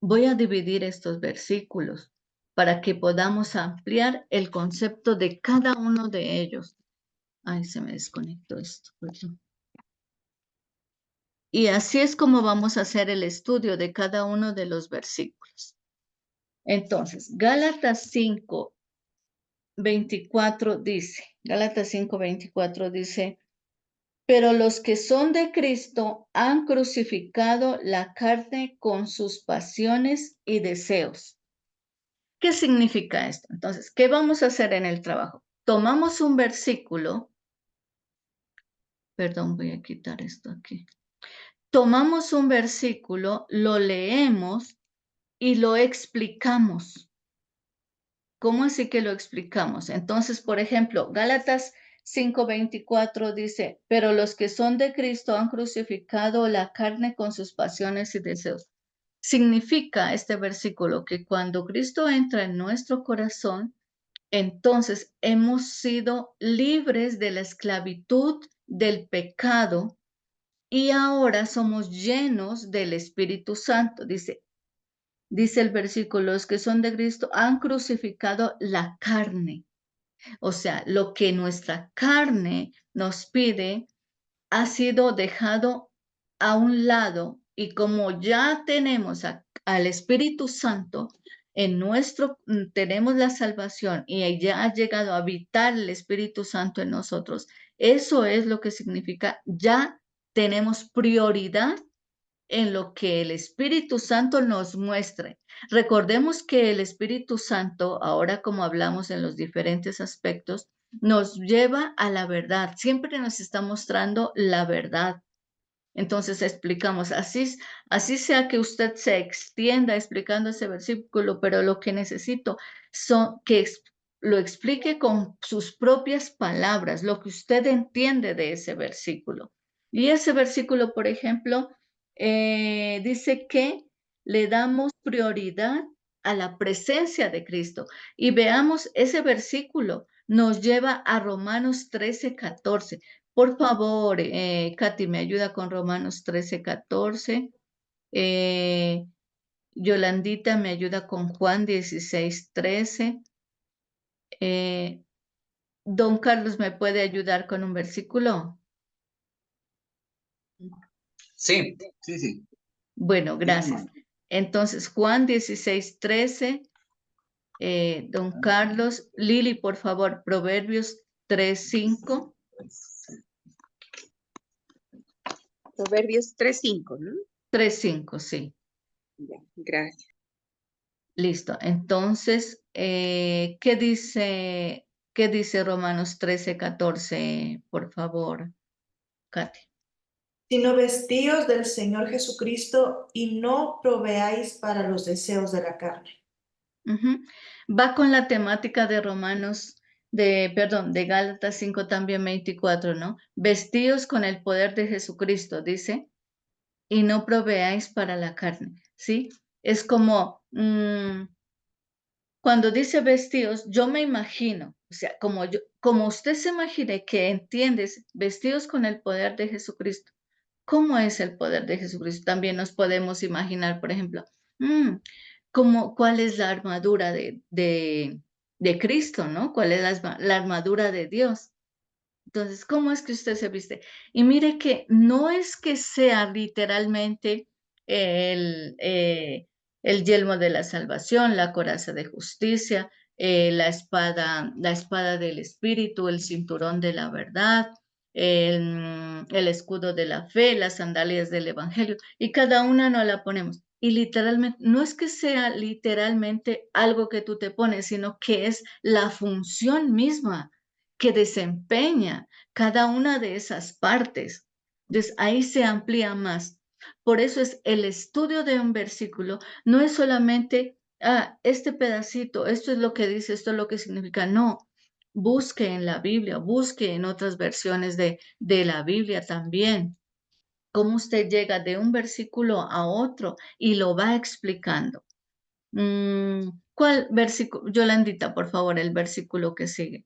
S1: voy a dividir estos versículos para que podamos ampliar el concepto de cada uno de ellos. Ay, se me desconectó esto, perdón. Y así es como vamos a hacer el estudio de cada uno de los versículos. Entonces, Gálatas 5:24 dice, pero los que son de Cristo han crucificado la carne con sus pasiones y deseos. ¿Qué significa esto? Entonces, ¿qué vamos a hacer en el trabajo? Tomamos un versículo, perdón, voy a quitar esto aquí. Tomamos un versículo, lo leemos y lo explicamos. ¿Cómo así que lo explicamos? Entonces, por ejemplo, Gálatas 5:24 dice, pero los que son de Cristo han crucificado la carne con sus pasiones y deseos. Significa este versículo que cuando Cristo entra en nuestro corazón, entonces hemos sido libres de la esclavitud del pecado y ahora somos llenos del Espíritu Santo. Dice el versículo, los que son de Cristo han crucificado la carne. O sea, lo que nuestra carne nos pide ha sido dejado a un lado y como ya tenemos al Espíritu Santo tenemos la salvación y ya ha llegado a habitar el Espíritu Santo en nosotros. Eso es lo que significa ya tenemos prioridad en lo que el Espíritu Santo nos muestre. Recordemos que el Espíritu Santo, ahora como hablamos en los diferentes aspectos, nos lleva a la verdad. Siempre nos está mostrando la verdad. Entonces explicamos, así sea que usted se extienda explicando ese versículo, pero lo que necesito son que lo explique con sus propias palabras, lo que usted entiende de ese versículo. Y ese versículo, por ejemplo, dice que le damos prioridad a la presencia de Cristo. Y veamos, ese versículo nos lleva a Romanos 13:14. Por favor, Katy, me ayuda con Romanos 13:14. Yolandita me ayuda con Juan 16:13. Don Carlos, ¿me puede ayudar con un versículo?
S5: Sí.
S1: Bueno, gracias. Entonces, Juan 16:13. Don Carlos. Lili, por favor, Proverbios 3:5.
S4: Proverbios 3:5, ¿no?
S1: 3:5, sí.
S4: Ya, gracias.
S1: Listo. Entonces, ¿qué dice Romanos 13:14? Por favor, Katy.
S3: Sino vestíos del Señor Jesucristo y no proveáis para los deseos de la carne.
S1: Va con la temática de Romanos de Gálatas 5 también 24, ¿no? Vestidos con el poder de Jesucristo, dice, y no proveáis para la carne, ¿sí? Es como, cuando dice vestidos, yo me imagino, o sea, como usted se imagine que entiendes, vestidos con el poder de Jesucristo. ¿Cómo es el poder de Jesucristo? También nos podemos imaginar, por ejemplo, cuál es la armadura de Cristo, ¿no? ¿Cuál es la armadura de Dios? Entonces, ¿cómo es que usted se viste? Y mire que no es que sea literalmente el, eh, el yelmo de la salvación, la coraza de justicia, la espada del Espíritu, el cinturón de la verdad, el escudo de la fe, las sandalias del Evangelio, y cada una nos la ponemos. Y literalmente, no es que sea literalmente algo que tú te pones, sino que es la función misma que desempeña cada una de esas partes. Entonces ahí se amplía más. Por eso es el estudio de un versículo, no es solamente, este pedacito, esto es lo que dice, esto es lo que significa. No, busque en la Biblia, busque en otras versiones de la Biblia también, cómo usted llega de un versículo a otro y lo va explicando. ¿Cuál versículo? Yolandita, por favor, el versículo que sigue.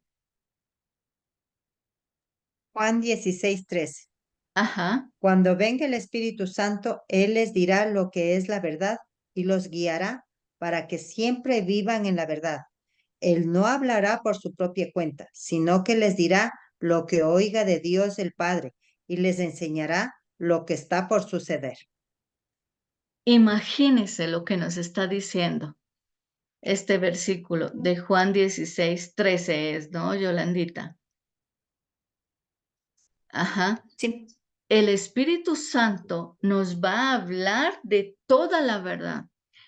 S2: Juan 16:13.
S1: Ajá.
S2: Cuando venga el Espíritu Santo, Él les dirá lo que es la verdad y los guiará para que siempre vivan en la verdad. Él no hablará por su propia cuenta, sino que les dirá lo que oiga de Dios el Padre y les enseñará lo que está por suceder.
S1: Imagínese lo que nos está diciendo este versículo de Juan 16:13 es, ¿no, Yolandita? Ajá.
S2: Sí.
S1: El Espíritu Santo nos va a hablar de toda la verdad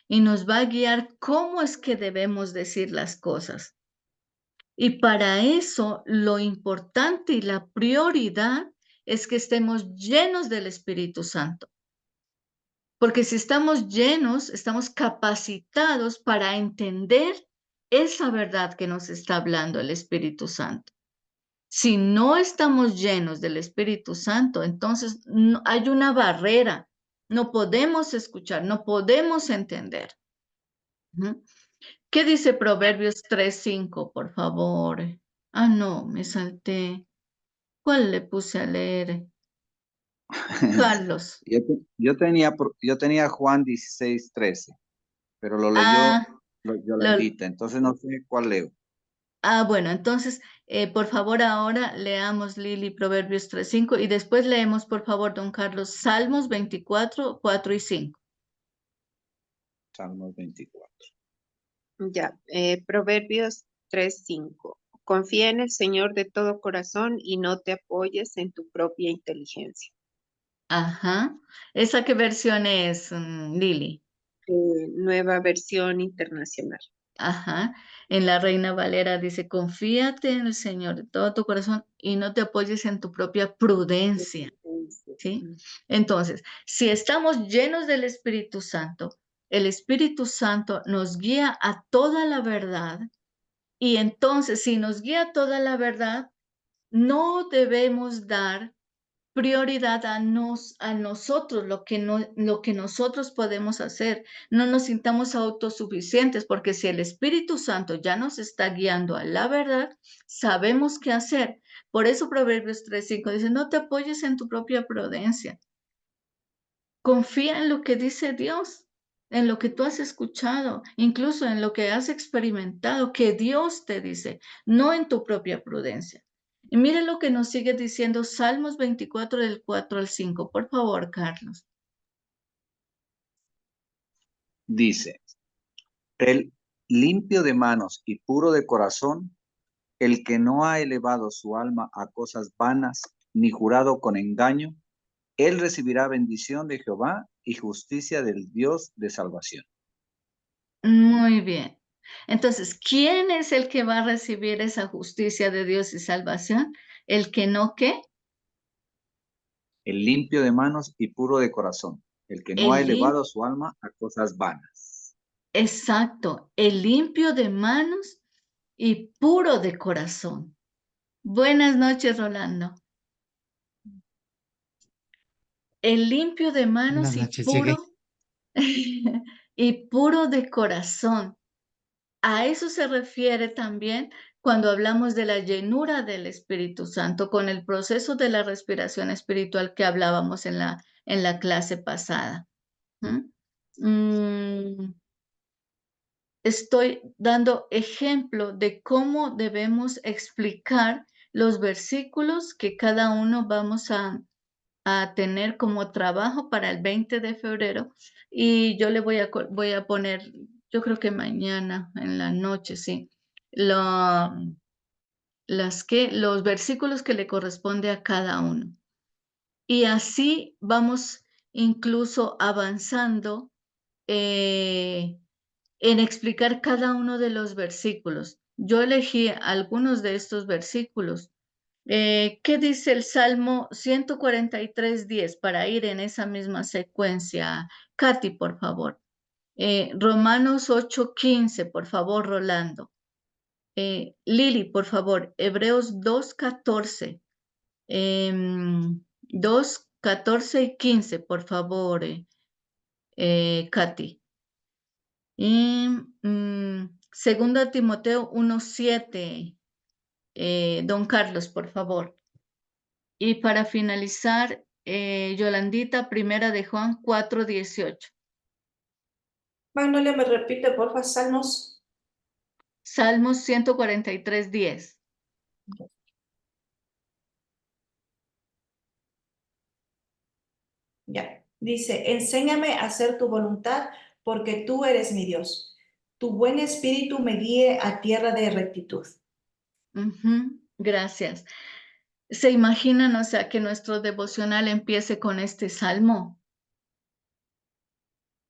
S1: y nos va a guiar cómo es que debemos decir las cosas. Y para eso lo importante y la prioridad es que estemos llenos del Espíritu Santo. Porque si estamos llenos, estamos capacitados para entender esa verdad que nos está hablando el Espíritu Santo. Si no estamos llenos del Espíritu Santo, entonces hay una barrera. No podemos escuchar, no podemos entender. ¿Qué dice Proverbios 3:5, por favor? No, me salté. ¿Cuál le puse a leer? Carlos.
S5: Yo tenía Juan 16:13, pero lo leyó
S1: Ah, lo,
S5: Yolandita, entonces no sé cuál leo.
S1: Bueno, entonces, por favor, ahora leamos, Lili, Proverbios 3:5 y después leemos, por favor, don Carlos, Salmos 24, 4 y 5.
S5: Salmos 24.
S4: Ya, Proverbios 3:5. Confía en el Señor de todo corazón y no te apoyes en tu propia inteligencia.
S1: Ajá. ¿Esa qué versión es, Lili?
S4: Nueva versión internacional.
S1: Ajá. En la Reina Valera dice, confíate en el Señor de todo tu corazón y no te apoyes en tu propia prudencia. ¿Sí? Entonces, si estamos llenos del Espíritu Santo, el Espíritu Santo nos guía a toda la verdad y entonces si nos guía a toda la verdad, no debemos dar prioridad a nosotros, lo que nosotros podemos hacer. No nos sintamos autosuficientes porque si el Espíritu Santo ya nos está guiando a la verdad, sabemos qué hacer. Por eso Proverbios 3:5 dice, no te apoyes en tu propia prudencia. Confía en lo que dice Dios, en lo que tú has escuchado, incluso en lo que has experimentado, que Dios te dice, no en tu propia prudencia. Y mire lo que nos sigue diciendo Salmos 24 del 4 al 5. Por favor, Carlos.
S5: Dice, el limpio de manos y puro de corazón, el que no ha elevado su alma a cosas vanas, ni jurado con engaño, él recibirá bendición de Jehová y justicia del Dios de salvación.
S1: Muy bien. Entonces, ¿quién es el que va a recibir esa justicia de Dios y salvación? El que no, ¿qué?
S5: El limpio de manos y puro de corazón, el que no ha
S1: El limpio.
S5: elevado su alma a cosas vanas.
S1: Exacto, el limpio de manos y puro de corazón. Buenas noches, Rolando. El limpio de manos
S6: Buenas
S1: y
S6: noches, llegué.
S1: puro y puro de corazón. A eso se refiere también cuando hablamos de la llenura del Espíritu Santo, con el proceso de la respiración espiritual que hablábamos en la clase pasada. Estoy dando ejemplo de cómo debemos explicar los versículos que cada uno vamos a tener como trabajo para el 20 de febrero y yo le voy a poner, yo creo que mañana en la noche, sí, los versículos que le corresponde a cada uno. Y así vamos incluso avanzando en explicar cada uno de los versículos. Yo elegí algunos de estos versículos. ¿Qué dice el Salmo 143:10 para ir en esa misma secuencia? Katy, por favor. Romanos 8:15, por favor, Rolando. Lili, por favor, Hebreos 2:14. 2:14 y 15, por favor, Katy. Y segunda Timoteo 1:7, don Carlos, por favor. Y para finalizar, Yolandita, primera de Juan 4:18.
S3: Magnolia, ¿me repite, porfa, Salmos?
S1: Salmos 143:10.
S3: Ya. Dice, enséñame a hacer tu voluntad, porque tú eres mi Dios. Tu buen espíritu me guíe a tierra de rectitud.
S1: Gracias. ¿Se imaginan, o sea, que nuestro devocional empiece con este salmo?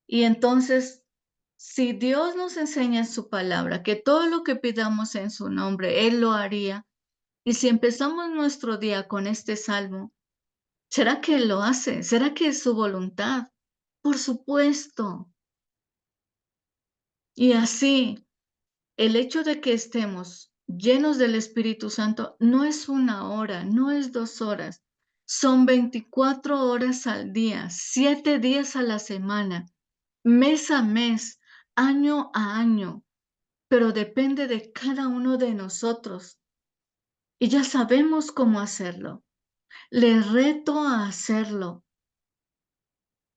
S1: Y entonces, si Dios nos enseña en su palabra que todo lo que pidamos en su nombre, Él lo haría, y si empezamos nuestro día con este salmo, ¿será que Él lo hace? ¿Será que es su voluntad? Por supuesto. Y así, el hecho de que estemos llenos del Espíritu Santo no es 1 hora, no es 2 horas, son 24 horas al día, 7 días a la semana, mes a mes, año a año, pero depende de cada uno de nosotros. Y ya sabemos cómo hacerlo. Les reto a hacerlo.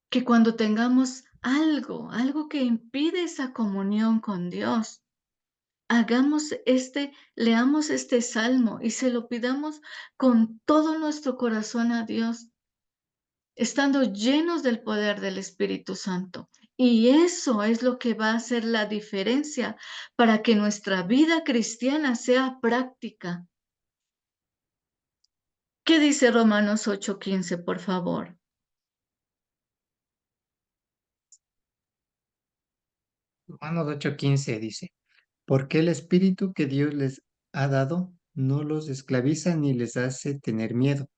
S1: Que cuando tengamos algo que impide esa comunión con Dios, leamos este salmo y se lo pidamos con todo nuestro corazón a Dios, estando llenos del poder del Espíritu Santo. Y eso es lo que va a hacer la diferencia para que nuestra vida cristiana sea práctica. ¿Qué dice Romanos 8:15, por favor?
S6: Romanos 8:15 dice, porque el espíritu que Dios les ha dado no los esclaviza ni les hace tener miedo.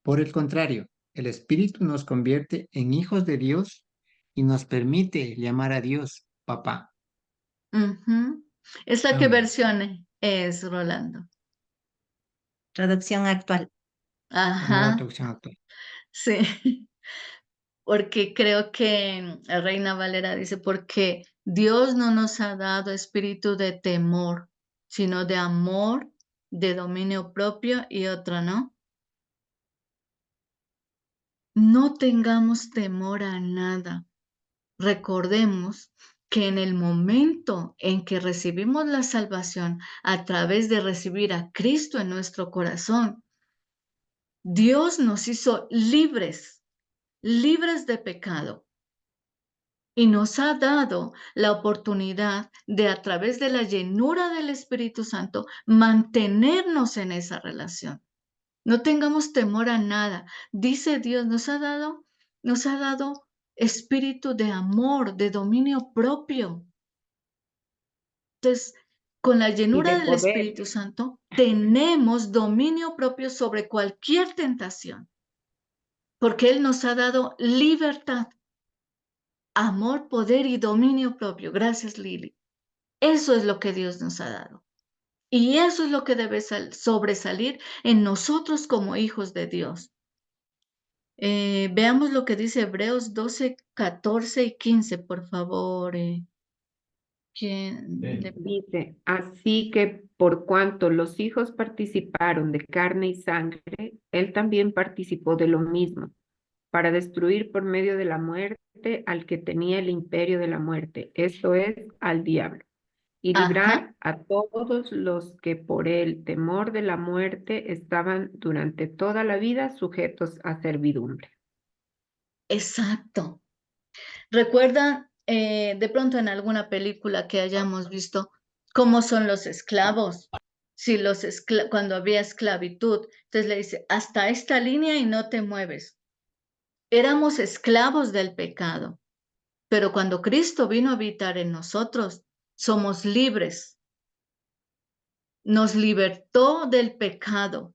S6: Por el contrario, el espíritu nos convierte en hijos de Dios y nos permite llamar a Dios papá.
S1: ¿Esa qué
S6: Amén.
S1: versión es, Rolando?
S2: Traducción actual.
S6: La nueva
S1: Ajá,
S6: traducción actual.
S1: sí, porque creo que Reina Valera dice, porque Dios no nos ha dado espíritu de temor, sino de amor, de dominio propio y otro, ¿no? No tengamos temor a nada. Recordemos que en el momento en que recibimos la salvación a través de recibir a Cristo en nuestro corazón, Dios nos hizo libres de pecado y nos ha dado la oportunidad de, a través de la llenura del Espíritu Santo, mantenernos en esa relación. No tengamos temor a nada. Dice Dios, nos ha dado espíritu de amor, de dominio propio. Entonces, con la
S4: Y
S1: llenura
S4: de
S1: del
S4: poder.
S1: Espíritu Santo, tenemos dominio propio sobre cualquier tentación, porque Él nos ha dado libertad, amor, poder y dominio propio. Gracias, Lili. Eso es lo que Dios nos ha dado. Y eso es lo que debe sobresalir en nosotros como hijos de Dios. Veamos lo que dice Hebreos 12, 14 y 15, por favor. ¿Quién le-
S4: Dice, así que por cuanto los hijos participaron de carne y sangre, él también participó de lo mismo, para destruir por medio de la muerte al que tenía el imperio de la muerte, esto es, al diablo, y
S1: Ajá,
S4: librar a todos los que por el temor de la muerte estaban durante toda la vida sujetos a servidumbre.
S1: exacto. ¿Recuerdan de pronto en alguna película que hayamos visto cómo son los esclavos? Si cuando había esclavitud, entonces le dice, hasta esta línea y no te mueves. Éramos esclavos del pecado, pero cuando Cristo vino a habitar en nosotros, somos libres. Nos libertó del pecado.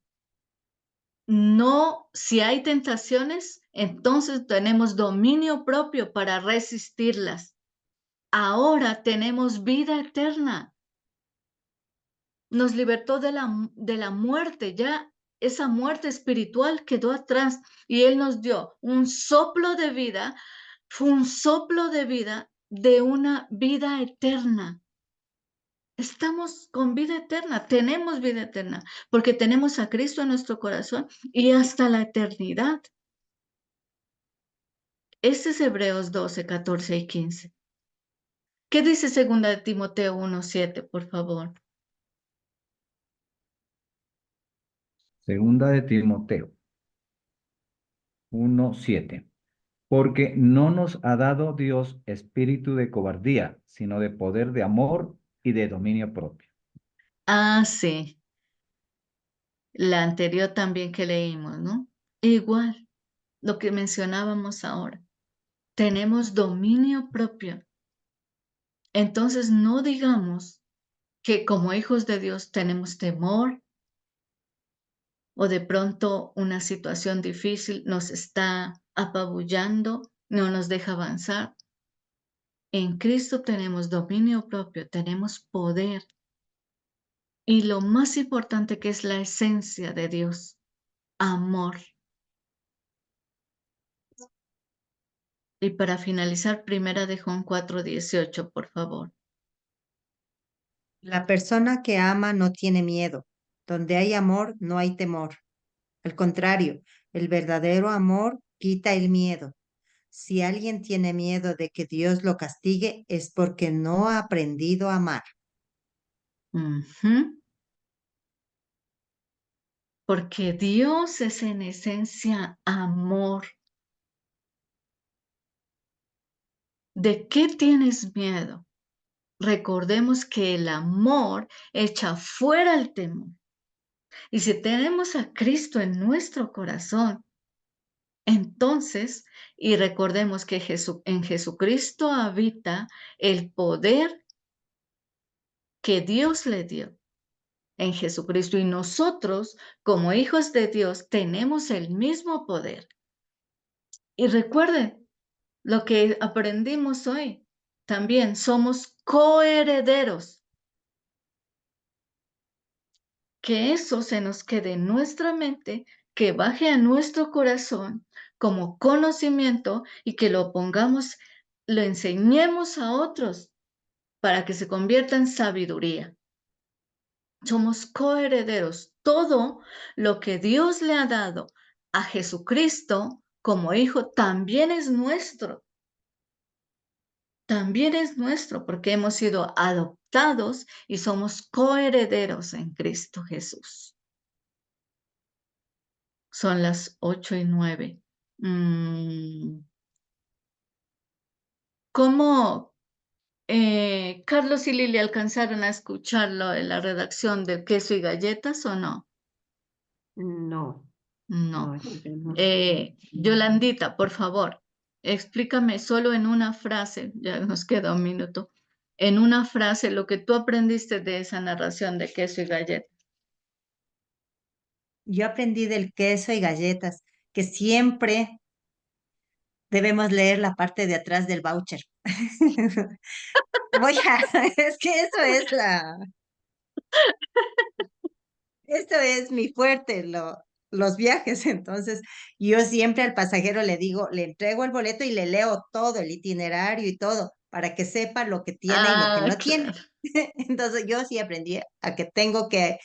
S1: No, si hay tentaciones, entonces tenemos dominio propio para resistirlas. Ahora tenemos vida eterna. Nos libertó de la muerte, ya esa muerte espiritual quedó atrás y Él nos dio un soplo de vida, fue un soplo de vida de una vida eterna. Estamos con vida eterna, tenemos vida eterna, porque tenemos a Cristo en nuestro corazón y hasta la eternidad. Este es Hebreos 12, 14 y 15. ¿Qué dice 2 de Timoteo 1, 7, por favor?
S5: Segunda de Timoteo 1:7. Porque no nos ha dado Dios espíritu de cobardía, sino de poder, de amor y de dominio propio.
S1: Ah, sí, la anterior también que leímos, ¿no? Igual, lo que mencionábamos ahora. Tenemos dominio propio. Entonces, no digamos que como hijos de Dios tenemos temor o de pronto una situación difícil nos está apabullando, no nos deja avanzar. En Cristo tenemos dominio propio, tenemos poder. Y lo más importante que es la esencia de Dios, amor. Y para finalizar, primera de Juan 4:18, por favor.
S2: La persona que ama no tiene miedo. Donde hay amor, no hay temor. Al contrario, el verdadero amor quita el miedo. Si alguien tiene miedo de que Dios lo castigue, es porque no ha aprendido a amar.
S1: Ujú. Porque Dios es en esencia amor. ¿De qué tienes miedo? Recordemos que el amor echa fuera el temor. Y si tenemos a Cristo en nuestro corazón, entonces, y recordemos que en Jesucristo habita el poder que Dios le dio en Jesucristo y nosotros, como hijos de Dios, tenemos el mismo poder. Y recuerden lo que aprendimos hoy. También somos coherederos. Que eso se nos quede en nuestra mente, que baje a nuestro corazón como conocimiento y que lo pongamos, lo enseñemos a otros para que se convierta en sabiduría. Somos coherederos. Todo lo que Dios le ha dado a Jesucristo como hijo también es nuestro. También es nuestro porque hemos sido adoptados y somos coherederos en Cristo Jesús. Son las 8:09. ¿Cómo Carlos y Lili alcanzaron a escucharlo en la redacción de Queso y Galletas o no?
S4: No,
S1: No.
S4: no, yo no.
S1: Yolandita, por favor, explícame solo en una frase, ya nos queda un minuto, en una frase lo que tú aprendiste de esa narración de Queso y Galletas.
S2: Yo aprendí del queso y galletas que siempre debemos leer la parte de atrás del voucher. Es que eso es Esto es mi fuerte, los viajes. Entonces, yo siempre al pasajero le digo, le entrego el boleto y le leo todo, el itinerario y todo, para que sepa lo que tiene y lo que
S1: Ah,
S2: no tiene.
S1: claro.
S2: Entonces, yo sí aprendí a que tengo que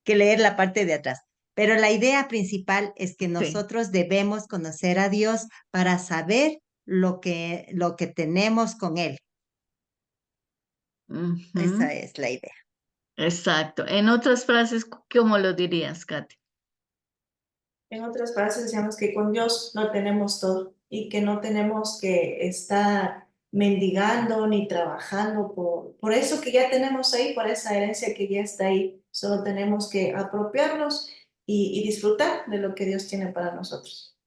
S2: leer la parte de atrás. Pero la idea principal es que
S1: Sí.
S2: nosotros debemos conocer a Dios para saber lo que tenemos con Él. Esa
S1: Ujú.
S2: es la idea.
S1: Exacto. En otras frases, ¿cómo lo dirías, Katy?
S3: En otras frases decíamos que con Dios lo tenemos todo y que no tenemos que estar mendigando ni trabajando por eso que ya tenemos ahí, por esa herencia que ya está ahí. Solo tenemos que apropiarnos y disfrutar de lo que Dios tiene para nosotros.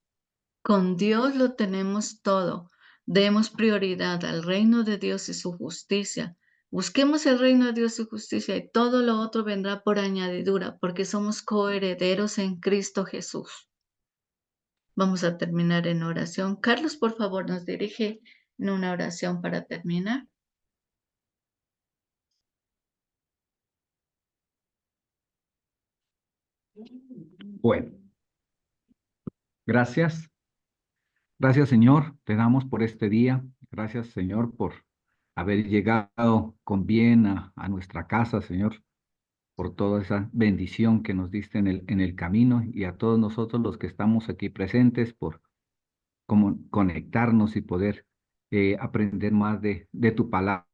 S1: Con Dios lo tenemos todo. Demos prioridad al reino de Dios y su justicia. Busquemos el reino de Dios y justicia y todo lo otro vendrá por añadidura porque somos coherederos en Cristo Jesús. Vamos a terminar en oración. Carlos, por favor, nos dirige en una oración para terminar.
S5: Bueno, gracias. Gracias, Señor. Te damos por este día. Gracias, Señor, por haber llegado con bien a nuestra casa, Señor, por toda esa bendición que nos diste en el camino y a todos nosotros los que estamos aquí presentes, por conectarnos y poder aprender más de tu palabra,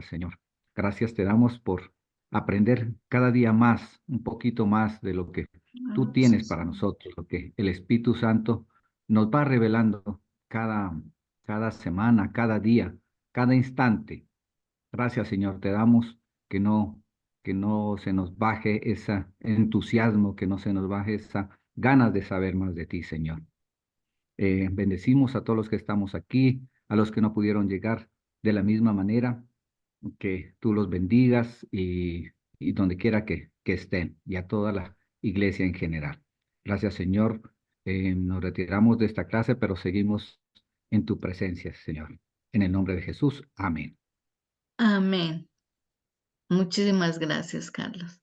S5: Señor. Gracias te damos por aprender cada día más, un poquito más de lo que tú tienes
S1: Gracias,
S5: para
S1: Señor.
S5: nosotros, lo que el Espíritu Santo nos va revelando cada semana, cada día, cada instante. Gracias, Señor, te damos que no se nos baje ese entusiasmo, que no se nos baje esa ganas de saber más de ti, Señor. Bendecimos a todos los que estamos aquí, a los que no pudieron llegar de la misma manera, que tú los bendigas y donde quiera que estén, y a toda la iglesia en general. Gracias, Señor. Nos retiramos de esta clase, pero seguimos en tu presencia, Señor. En el nombre de Jesús. Amén.
S1: Amén. Muchísimas gracias, Carlos.